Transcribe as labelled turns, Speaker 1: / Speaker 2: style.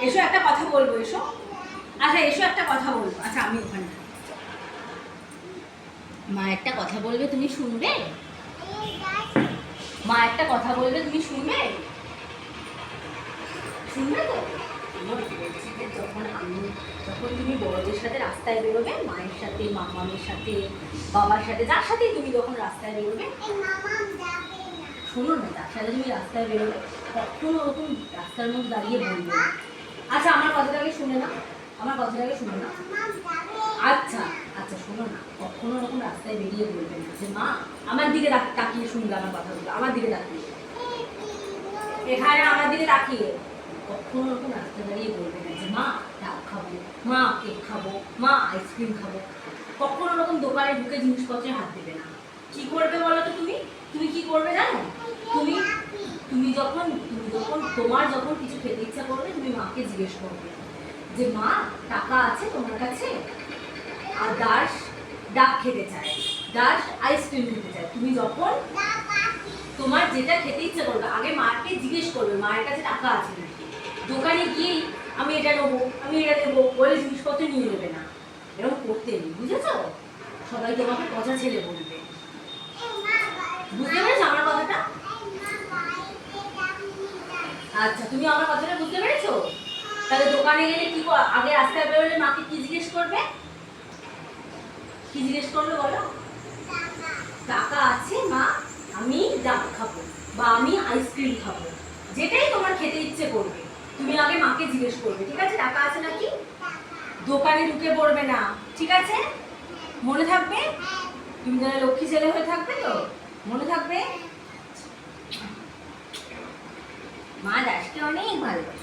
Speaker 1: এসো একটা কথা বলবো, এসো। আচ্ছা এসো একটা কথা বলবো। আচ্ছা আমি ওখানে মা একটা কথা বলবে, তুমি শুনবে? মা একটা কথা বলবে, তুমি শুনবে? শুনবে তো? যখন তুমি বড়দের সাথে রাস্তায় বেরোবে, মায়ের সাথে, মামামের সাথে, বাবার সাথে, যার সাথেই তুমি যখন রাস্তায় বেরোবে, শোনো না, যার সাথে তুমি রাস্তায় বেরোবে কখনো ওরকম রাস্তার মধ্যে দাঁড়িয়ে বলবে না। আচ্ছা আমার কথাটাকে শুনে না, আমার কথাটাকে শুনে না। আচ্ছা আচ্ছা শোনো না, কখনো ওরকম রাস্তায় বেরিয়ে বলবে না যে মা, আমার দিকে তাকিয়ে শুনবে আমার কথাগুলো, আমার দিকে তাকিয়ে, এখানে আমার দিকে তাকিয়ে কখনো ওরকম রাস্তায় দাঁড়িয়ে বলবে না যে মা ডাব খাবো, মা কেক খাবো, মা আইসক্রিম খাবো। কখনো ওরকম দোকানে ঢুকে জিনিসপত্রে হাত দেবে না। কি করবে বলো তো তুমি? তুমি কি করবে জানো? তুমি তুমি যখন তোমার যখন কিছু খেতে ইচ্ছা করবে, তুমি মাকে জিজ্ঞেস করবে যে মা টাকা আছে তোমার কাছে? আর দাস ডাব খেতে চায়, দাস আইসক্রিম খেতে চায়। তুমি যখন তোমার যেটা খেতে ইচ্ছা করবে, আগে মাকে জিজ্ঞেস করবে মায়ের কাছে টাকা আছে নাকি। দোকানে গিয়েই আমি এটা নেবো, আমি এটা নেবো বলে জিনিসপত্র নিয়ে নেবে না। এরকম করতে নেই, বুঝেছো? সবাই তোমাকে পচা ছেলে বলবে। বুঝতে পেরেছো আমার কথাটা? আচ্ছা তুমি আমার কথাটা বুঝতে পেরেছো? তাহলে দোকানে গেলে কি আগে রাস্তায় বেরোলে মাকে কি জিজ্ঞেস করবে? কি জিজ্ঞেস করবে বলো? টাকা আছে মা, আমি ডাব খাবো বা আমি আইসক্রিম খাবো, যেটাই তোমার খেতে ইচ্ছে করবে তুমি আগে মাকে জিজ্ঞেস করবে, ঠিক আছে? টাকা আছে নাকি? দোকানে ঢুকে পড়বে না, ঠিক আছে? মনে থাকবে? তুমি তাহলে লক্ষ্মী ছেলে হয়ে থাকবে তো? মনে থাকবে? মা দাসকে অনেক ভালোবাসে।